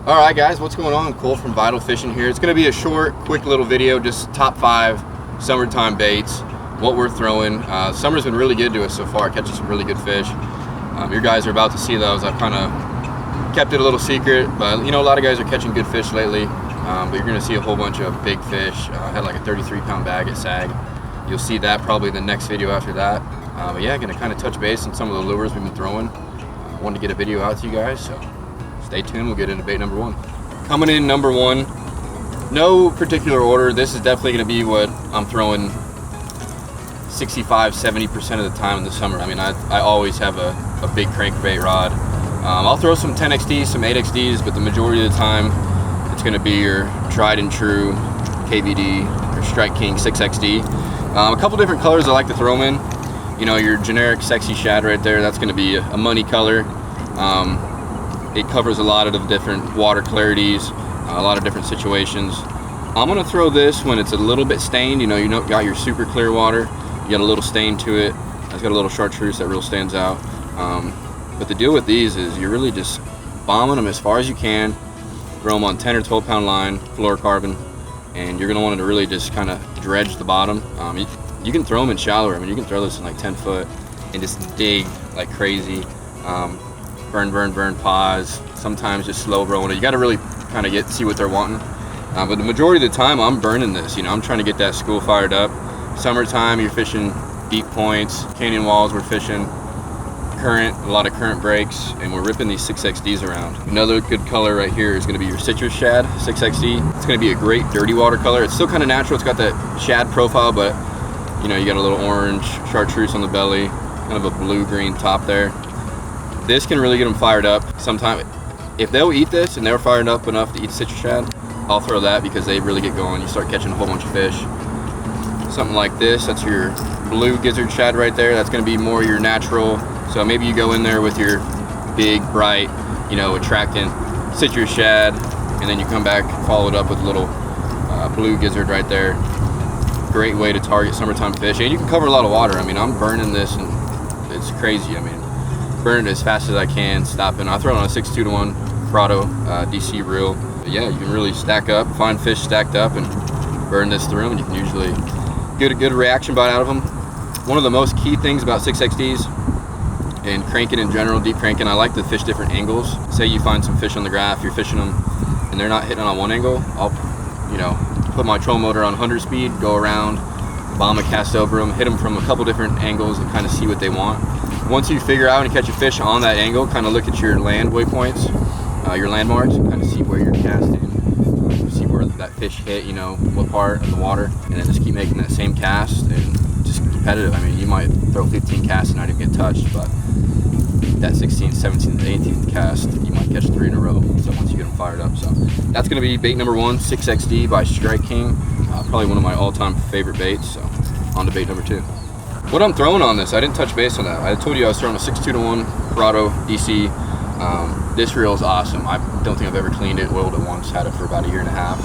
All right, guys, what's going on? Cole from Vital Fishing here. It's going to be a short, quick little video, just top 5 summertime baits, what we're throwing. Summer's been really good to us so far, catching some really good fish. Your guys are about to see those. I've kind of kept it a little secret, but you know, a lot of guys are catching good fish lately. But you're going to see a whole bunch of big fish. I had like a 33-pound bag at Sag. You'll see that probably the next video after that. But yeah, going to kind of touch base on some of the lures we've been throwing. Wanted to get a video out to you guys, so stay tuned. We'll get into bait number 1. Coming in number 1, no particular order. This is definitely going to be what I'm throwing 65-70% of the time in the summer. I mean, I always have a big crankbait rod. I'll throw some 10XDs, some 8XDs, but the majority of the time it's going to be your tried and true KVD or Strike King 6XD. A couple different colors I like to throw them in. You know, your generic sexy shad right there, that's going to be a money color. It covers a lot of the different water clarities, a lot of different situations. I'm going to throw this when it's a little bit stained. You know, got your super clear water, you got a little stain to it. It's got a little chartreuse that real stands out. But the deal with these is you're really just bombing them as far as you can. Throw them on 10 or 12 pound line, fluorocarbon, and you're going to want to really just kind of dredge the bottom. You can throw them in shallower. I mean, you can throw this in like 10 foot and just dig like crazy. Burn, pause. Sometimes just slow rolling it. You got to really kind of see what they're wanting. But the majority of the time, I'm burning this. You know, I'm trying to get that school fired up. Summertime, you're fishing deep points, canyon walls. We're fishing current, a lot of current breaks, and we're ripping these 6XDs around. Another good color right here is going to be your citrus shad 6XD. It's going to be a great dirty water color. It's still kind of natural. It's got that shad profile, but you know, you got a little orange chartreuse on the belly, kind of a blue-green top there. This can really get them fired up. Sometimes, if they'll eat this and they're fired up enough to eat citrus shad, I'll throw that because they really get going. You start catching a whole bunch of fish. Something like this, that's your blue gizzard shad right there. That's going to be more your natural. So maybe you go in there with your big, bright, you know, attractant citrus shad, and then you come back, follow it up with a little blue gizzard right there. Great way to target summertime fish, and you can cover a lot of water. I mean, I'm burning this, and it's crazy. I mean, burn it as fast as I can, stopping. I throw it on a 6-2-1 Prado DC reel. But yeah, you can really stack up, find fish stacked up, and burn this through them. And you can usually get a good reaction bite out of them. One of the most key things about 6XDs and cranking in general, deep cranking, I like to fish different angles. Say you find some fish on the graph, you're fishing them, and they're not hitting on one angle. I'll, you know, put my trolling motor on 100 speed, go around, bomb a cast over them, hit them from a couple different angles, and kind of see what they want. Once you figure out and catch a fish on that angle, kind of look at your land waypoints, your landmarks, and kind of see where you're casting, see where that fish hit, you know, what part of the water, and then just keep making that same cast and just competitive. I mean, you might throw 15 casts and not even get touched, but that 16th, 17th, 18th cast, you might catch 3 in a row. So once you get them fired up, so that's going to be bait number 1, 6XD by Strike King. Probably one of my all-time favorite baits. So on to bait number 2. What I'm throwing on this, I didn't touch base on that. I told you I was throwing a 6-2-1 Prado DC. This reel is awesome. I don't think I've ever cleaned it, oiled it once, had it for about a year and a half.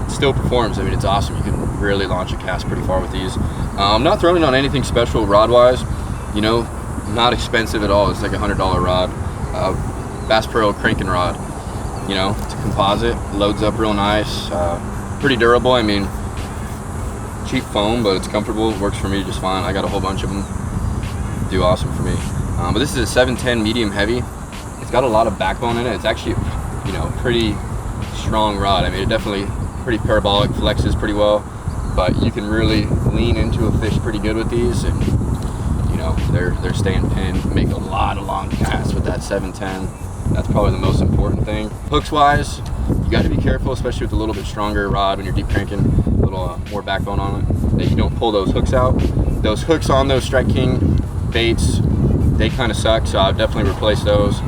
It still performs. I mean, it's awesome. You can really launch a cast pretty far with these. I'm not throwing it on anything special rod-wise. You know, not expensive at all. It's like a $100 rod. Bass Pro cranking rod. You know, it's a composite, loads up real nice, pretty durable. I mean, cheap foam, but it's comfortable. It works for me just fine. I got a whole bunch of them. Do awesome for me. But this is a 710 medium heavy. It's got a lot of backbone in it. It's actually, you know, pretty strong rod. I mean, it definitely pretty parabolic, flexes pretty well, but you can really lean into a fish pretty good with these, and you know, they're staying pinned. Make a lot of long casts with that 710. That's probably the most important thing. Hooks wise, you got to be careful, especially with a little bit stronger rod when you're deep cranking, a little more backbone on it, that you don't pull those hooks out. Those hooks on those Strike King baits, they kind of suck, so I've definitely replaced those.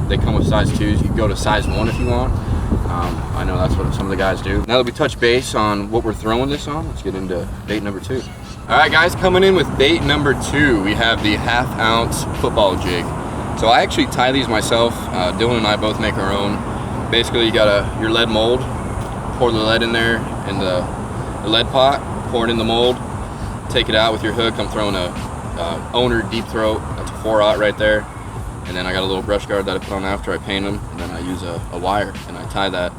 They come with size 2s. You can go to size 1 if you want. I know that's what some of the guys do. Now that we touch base on what we're throwing this on, let's get into bait number 2. All right, guys, coming in with bait number 2, we have the 1/2 ounce football jig. So I actually tie these myself. Dylan and I both make our own. Basically, you got your lead mold, pour the lead in there in the lead pot, pour it in the mold, take it out with your hook. I'm throwing a Owner deep throat. That's a 4/0 right there. And then I got a little brush guard that I put on after I paint them, and then I use a wire and I tie that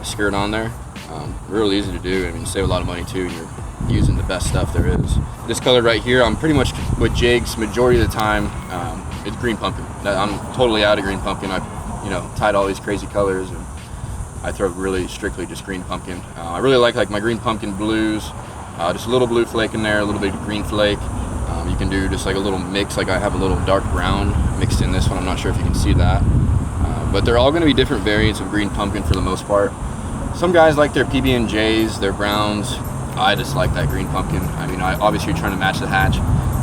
skirt on there. Real easy to do. I mean, you save a lot of money too, and you're using the best stuff there is. This color right here, I'm pretty much with jigs majority of the time. It's green pumpkin. I'm totally out of green pumpkin. I've tied all these crazy colors, and I throw really strictly just green pumpkin. I really like my green pumpkin blues, just a little blue flake in there, a little bit of green flake. You can do just like a little mix, like I have a little dark brown mixed in this one. I'm not sure if you can see that. But they're all going to be different variants of green pumpkin for the most part. Some guys like their PB&Js, their browns. I just like that green pumpkin. I mean, obviously you're trying to match the hatch,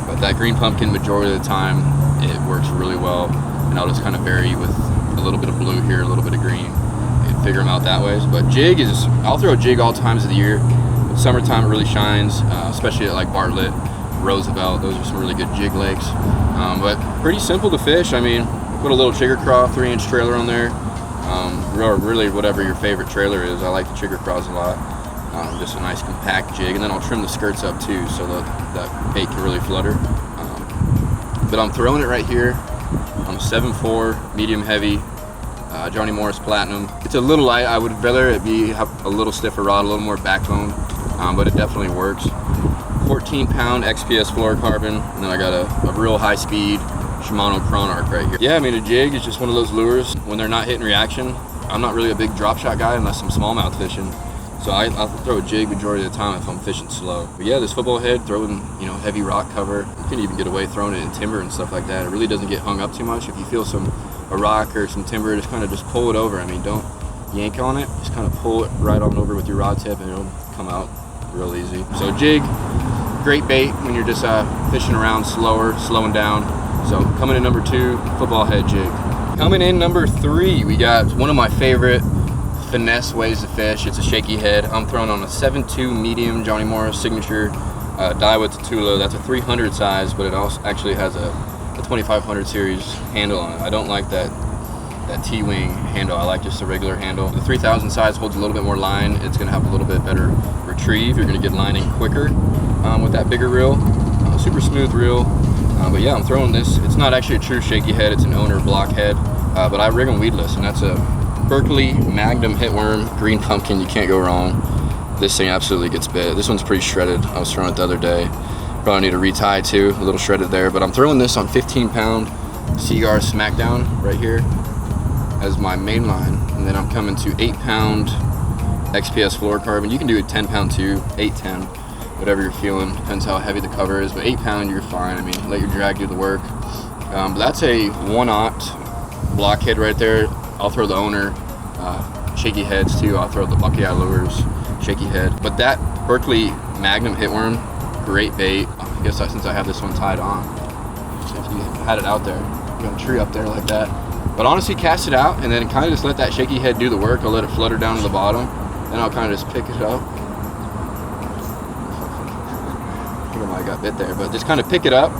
but that green pumpkin majority of the time, it works really well. And I'll just kind of vary with a little bit of blue here, a little bit of green, and figure them out that way. But jig is, I'll throw a jig all times of the year. But summertime it really shines, especially at like Bartlett, Roosevelt. Those are some really good jig lakes. But pretty simple to fish. I mean, put a little chigger craw, 3-inch trailer on there. Or really whatever your favorite trailer is. I like the chigger craws a lot. Just a nice compact jig, and then I'll trim the skirts up too so that bait can really flutter. But I'm throwing it right here on a 7.4 medium heavy Johnny Morris Platinum. It's a little light. I would rather it have a little stiffer rod, a little more backbone, but it definitely works. 14-pound XPS fluorocarbon, and then I got a real high-speed Shimano Chronarch right here. Yeah, I mean, a jig is just one of those lures. When they're not hitting reaction, I'm not really a big drop shot guy unless I'm smallmouth fishing. So I'll throw a jig majority of the time if I'm fishing slow. But yeah, this football head, throwing heavy rock cover. You can even get away throwing it in timber and stuff like that. It really doesn't get hung up too much. If you feel a rock or some timber, just kind of just pull it over. I mean, don't yank on it. Just kind of pull it right on over with your rod tip, and it'll come out real easy. So jig, great bait when you're just fishing around slowing down. So coming in number 2, football head jig. Coming in number 3, we got one of my favorite finesse ways to fish. It's a shaky head. I'm throwing on a 7.2 medium Johnny Morris signature Daiwa Tatula. That's a 300 size, but it also actually has a 2500 series handle on it. I don't like that T-wing handle. I like just a regular handle. The 3000 size holds a little bit more line. It's going to have a little bit better retrieve. You're going to get lining quicker with that bigger reel. Super smooth reel. But yeah, I'm throwing this. It's not actually a true shaky head. It's an owner block head, but I rig them weedless, and that's a Berkeley Magnum Hitworm green pumpkin. You can't go wrong. This thing absolutely gets bit. This one's pretty shredded. I was throwing it the other day. Probably need to retie too, a little shredded there. But I'm throwing this on 15-pound Seaguar Smackdown right here as my main line, and then I'm coming to 8-pound XPS fluorocarbon. You can do a 10-pound too, 8, 10, whatever you're feeling. Depends how heavy the cover is, but 8-pound you're fine. I mean, let your drag do the work. But that's a 1/0 blockhead right there. I'll throw the owner shaky heads too. I'll throw the Buckeye Lures shaky head. But that Berkeley Magnum Hitworm, great bait. I guess since I have this one tied on, if you had it out there, you got a tree up there like that. But honestly, cast it out and then kind of just let that shaky head do the work. I'll let it flutter down to the bottom, then I'll kind of just pick it up. I think I might have got bit there, but just kind of pick it up.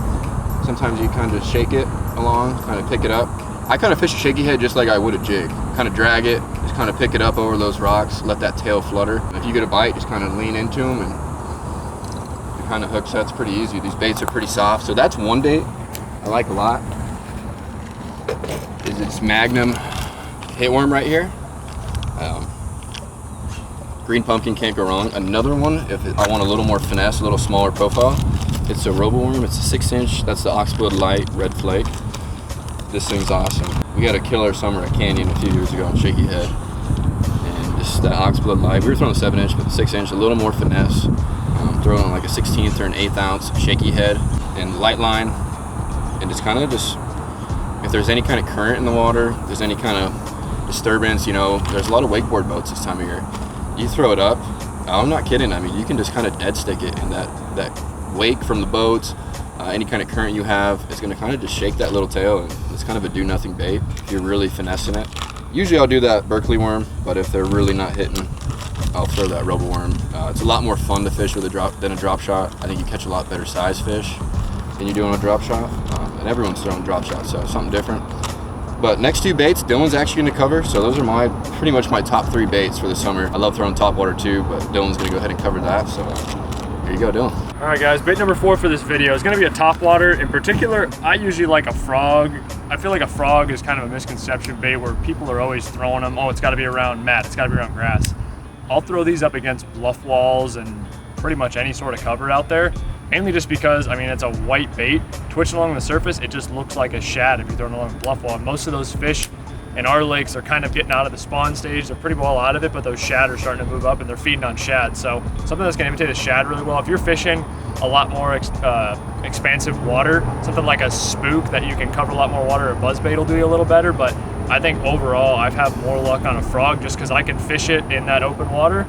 Sometimes you kind of just shake it along, kind of pick it up. I kind of fish a shaky head just like I would a jig. Kind of drag it, just kind of pick it up over those rocks, let that tail flutter. And if you get a bite, just kind of lean into them, and it kind of hooks. That's pretty easy. These baits are pretty soft. So that's one bait I like a lot. Is this Magnum Hitworm right here. Green pumpkin, can't go wrong. Another one, if I want a little more finesse, a little smaller profile, it's a Roboworm. It's a 6-inch. That's the Oxblood Light Red Flake. This thing's awesome. We got a killer summer at Canyon a few years ago on Shaky Head, and just that Oxblood Light. We were throwing a 7-inch, but the 6-inch, a little more finesse. Throwing on like a 1/16 or an 1/8 ounce Shaky Head and light line, and just kind of if there's any kind of current in the water, if there's any kind of disturbance, there's a lot of wakeboard boats this time of year. You throw it up, I'm not kidding. I mean, you can just kind of dead stick it, and that wake from the boats, any kind of current you have, it's going to kind of just shake that little tail, and it's kind of a do-nothing bait if you're really finessing it. Usually I'll do that Berkeley worm, but if they're really not hitting, I'll throw that Roboworm. It's a lot more fun to fish with than a drop shot. I think you catch a lot better size fish than you do on a drop shot, and everyone's throwing drop shots, so something different. But next 2 baits, Dylan's actually going to cover, so those are pretty much my top 3 baits for the summer. I love throwing topwater too, but Dylan's going to go ahead and cover that. So There you go, Dylan. All right, guys, bait number 4 for this video is gonna be a topwater. In particular, I usually like a frog. I feel like a frog is kind of a misconception bait where people are always throwing them. Oh, it's gotta be around mat, it's gotta be around grass. I'll throw these up against bluff walls and pretty much any sort of cover out there. Mainly just because, I mean, it's a white bait. Twitching along the surface, it just looks like a shad if you're throwing along a bluff wall. And most of those fish in our lakes are kind of getting out of the spawn stage. They're pretty well out of it, but those shad are starting to move up and they're feeding on shad. So something that's gonna imitate a shad really well. If you're fishing a lot more expansive water, something like a spook that you can cover a lot more water, a buzzbait will do you a little better. But I think overall, I've had more luck on a frog just because I can fish it in that open water.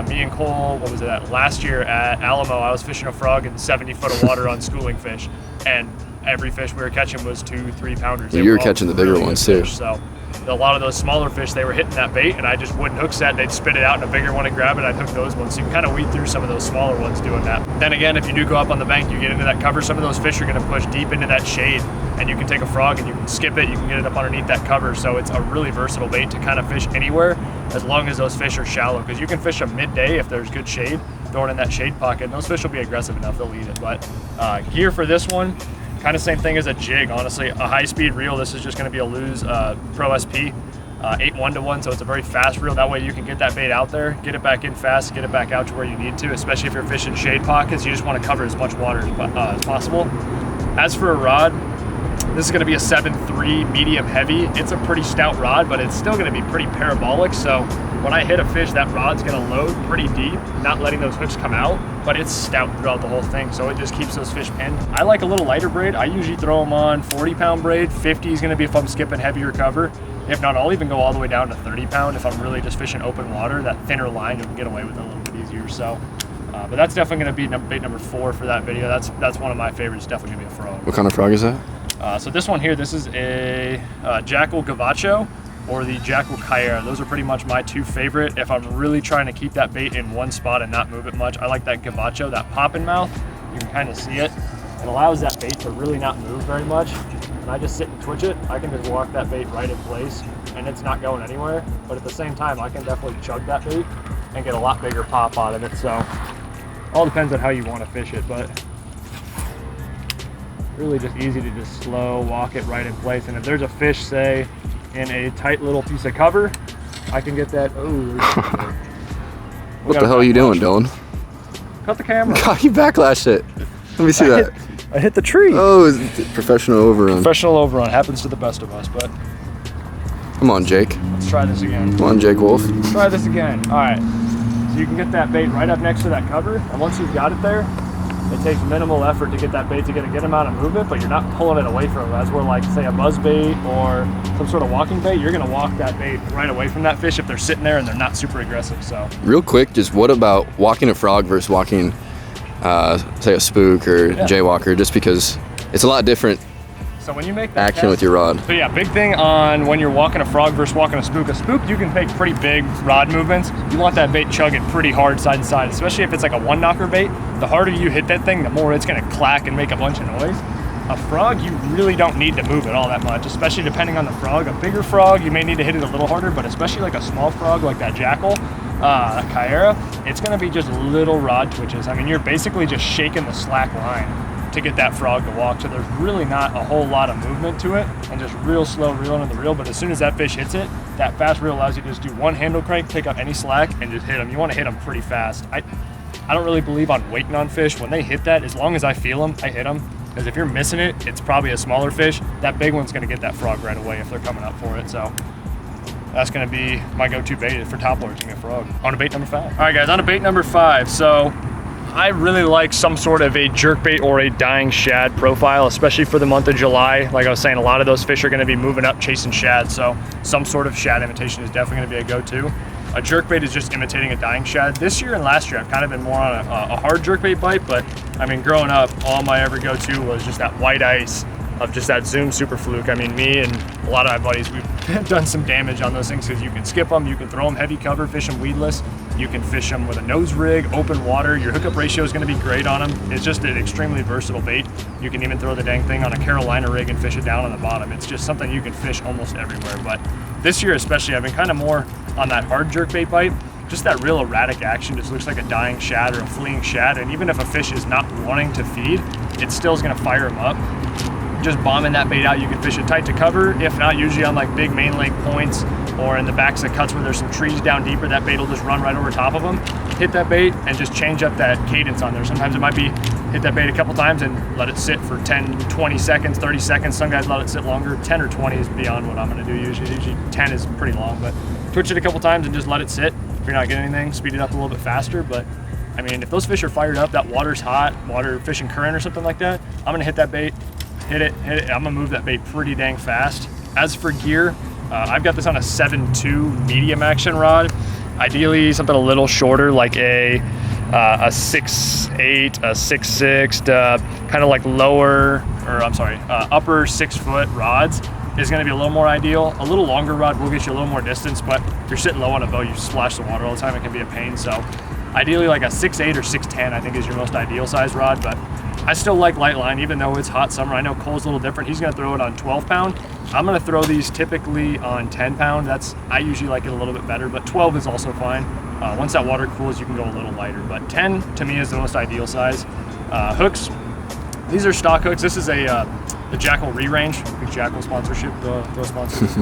Me and Cole, what was it, last year at Alamo, I was fishing a frog in 70 foot of water on schooling fish, and every fish we were catching was 2-3 pounders. You were catching the bigger ones too. So a lot of those smaller fish, they were hitting that bait, and I just wouldn't hook set. They'd spit it out, and a bigger one would grab it. I'd hook those ones. So you can kind of weed through some of those smaller ones doing that. Then again, if you do go up on the bank, you get into that cover, some of those fish are going to push deep into that shade, and you can take a frog and you can skip it. You can get it up underneath that cover. So it's a really versatile bait to kind of fish anywhere as long as those fish are shallow, because you can fish them midday if there's good shade, throw it in that shade pocket, and those fish will be aggressive enough, they'll eat it. But gear for this one, kind of same thing as a jig, honestly. A high-speed reel, this is just going to be a Lew's Pro SP 8 1-to-1, so it's a very fast reel. That way you can get that bait out there, get it back in fast, get it back out to where you need to, especially if you're fishing shade pockets. You just want to cover as much water as possible. As for a rod, this is going to be a 7.3 medium heavy. It's a pretty stout rod, but it's still going to be pretty parabolic, so when I hit a fish, that rod's going to load pretty deep, not letting those hooks come out, but it's stout throughout the whole thing, so it just keeps those fish pinned. I like a little lighter braid. I usually throw them on 40-pound braid. 50 is going to be if I'm skipping heavier cover. If not, I'll even go all the way down to 30-pound if I'm really just fishing open water. That thinner line, you can get away with it a little bit easier. So, but that's definitely going to be bait number 4 for that video. That's one of my favorites. Definitely going to be a frog. What kind of frog is that? So this one here, this is a Jackal Gavacho or the Jackal Kyera. Those are pretty much my 2 favorite. If I'm really trying to keep that bait in one spot and not move it much, I like that Gavacho, that popping mouth. You can kind of see it. It allows that bait to really not move very much. And I just sit and twitch it, I can just walk that bait right in place and it's not going anywhere. But at the same time, I can definitely chug that bait and get a lot bigger pop out of it. So all depends on how you want to fish it, but really just easy to just slow walk it right in place. And if there's a fish, say, in a tight little piece of cover, I can get that. Oh, what the hell are you doing, Dylan? Cut the camera. God, you backlashed it. Let me see that. I hit the tree. Oh, professional overrun. Professional overrun. Happens to the best of us, but. Come on, Jake. Let's try this again. Come on, Jake Wolf. Let's try this again. All right. So you can get that bait right up next to that cover, and once you've got it there, it takes minimal effort to get that bait to get him out of movement, but you're not pulling it away from him. As where, like, say, a buzz bait or some sort of walking bait, you're gonna walk that bait right away from that fish if they're sitting there and they're not super aggressive. So real quick, just what about walking a frog versus walking say a spook or jaywalker, just because it's a lot different. So when you make that action with your rod. So yeah, big thing on when you're walking a frog versus walking a spook. A spook, you can make pretty big rod movements. You want that bait chugging pretty hard side to side, especially if it's like a 1-knocker bait. The harder you hit that thing, the more it's gonna clack and make a bunch of noise. A frog, you really don't need to move it all that much, especially depending on the frog. A bigger frog, you may need to hit it a little harder, but especially like a small frog like that Jackal, Kyera, it's gonna be just little rod twitches. I mean, you're basically just shaking the slack line to get that frog to walk. So there's really not a whole lot of movement to it, and just real slow reeling in the reel. But as soon as that fish hits it, that fast reel allows you to just do one handle crank, pick up any slack, and just hit them. You want to hit them pretty fast. I don't really believe on waiting on fish. When they hit that, as long as I feel them, I hit them. Because if you're missing it, it's probably a smaller fish. That big one's gonna get that frog right away if they're coming up for it. So that's gonna be my go-to bait for topwater. It's gonna be a frog. On to bait number 5. All right, guys, on to bait number 5. So I really like some sort of a jerkbait or a dying shad profile, especially for the month of July. Like I was saying, a lot of those fish are gonna be moving up chasing shad. So some sort of shad imitation is definitely gonna be a go-to. A jerkbait is just imitating a dying shad. This year and last year, I've kind of been more on a hard jerkbait bite, but I mean, growing up, all my ever go-to was just that white ice of just that Zoom Super Fluke. I mean, me and a lot of my buddies, we've done some damage on those things because you can skip them, you can throw them heavy cover, fish them weedless, you can fish them with a nose rig, open water. Your hookup ratio is going to be great on them. It's just an extremely versatile bait. You can even throw the dang thing on a Carolina rig and fish it down on the bottom. It's just something you can fish almost everywhere. But this year especially, I've been kind of more on that hard jerkbait bite. just that real erratic action. Just looks like a dying shad or a fleeing shad, and even if a fish is not wanting to feed, it still is gonna fire him up. Just bombing that bait out, you can fish it tight to cover. If not, usually on like big main lake points or in the backs of cuts where there's some trees down deeper, that bait will just run right over top of them. Hit that bait and just change up that cadence on there. Sometimes it might be hit that bait a couple times and let it sit for 10, 20 seconds, 30 seconds. Some guys let it sit longer. 10 or 20 is beyond what I'm gonna do usually. Usually 10 is pretty long, but twitch it a couple times and just let it sit. If you're not getting anything, speed it up a little bit faster. But I mean, if those fish are fired up, that water's hot, water fishing current or something like that, I'm gonna hit that bait, hit it. I'm gonna move that bait pretty dang fast. As for gear, I've got this on a 7.2 medium action rod. Ideally something a little shorter, like a 6.8, a 6.6, kind of like upper 6 foot rods is gonna be a little more ideal. A little longer rod will get you a little more distance, but if you're sitting low on a boat, you splash the water all the time, it can be a pain. So ideally like a 6.8 or 6.10, I think is your most ideal size rod, but I still like light line, even though it's hot summer. I know Cole's a little different. He's gonna throw it on 12 pound. I'm gonna throw these typically on 10 pound. I usually like it a little bit better, but 12 is also fine. Once that water cools, you can go a little lighter, but 10 to me is the most ideal size. Hooks, these are stock hooks. This is the Jackal Re-Range, big Jackal sponsorship, throw sponsors.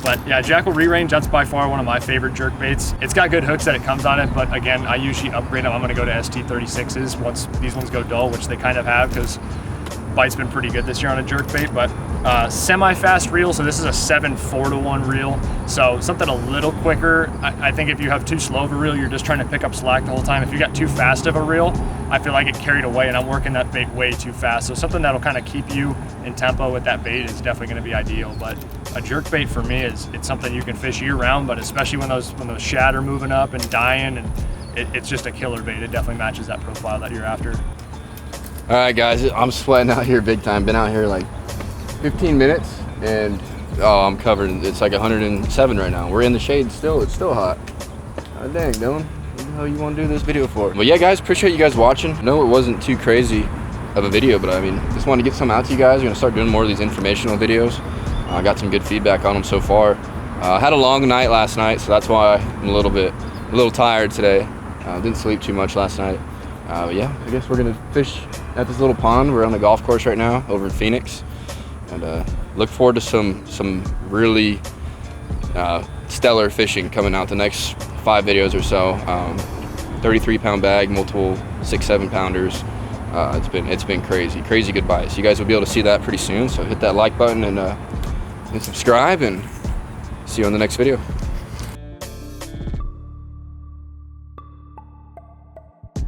But yeah, Jackal Re-Range, that's by far one of my favorite jerk baits. It's got good hooks that it comes on it, but again, I usually upgrade them. I'm gonna go to ST36s once these ones go dull, which they kind of have, because bite's been pretty good this year on a jerk bait. But semi-fast reel, so this is a 7/4-to-1 reel, so something a little quicker. I think if you have too slow of a reel, you're just trying to pick up slack the whole time. If you got too fast of a reel, I feel like it carried away and I'm working that bait way too fast. So something that'll kind of keep you in tempo with that bait is definitely gonna be ideal. But a jerk bait for me it's something you can fish year round, but especially when those shad are moving up and dying, and it's just a killer bait. It definitely matches that profile that you're after. All right, guys, I'm sweating out here big time. Been out here like 15 minutes and I'm covered. It's like 107 right now. We're in the shade still. It's still hot. God dang, Dylan. What the hell you want to do this video for? Well, yeah, guys, appreciate you guys watching. I know it wasn't too crazy of a video, but I mean, just wanted to get some out to you guys. We're gonna start doing more of these informational videos. I got some good feedback on them so far. Had a long night last night, so that's why I'm a little tired today. Didn't sleep too much last night. But yeah, I guess we're gonna fish at this little pond. We're on the golf course right now over in Phoenix, and look forward to some really stellar fishing coming out the next 5 videos or so. 33-pound bag, multiple 6-7 pounders. It's been crazy good bites. You guys will be able to see that pretty soon, so hit that like button and subscribe, and see you on the next video.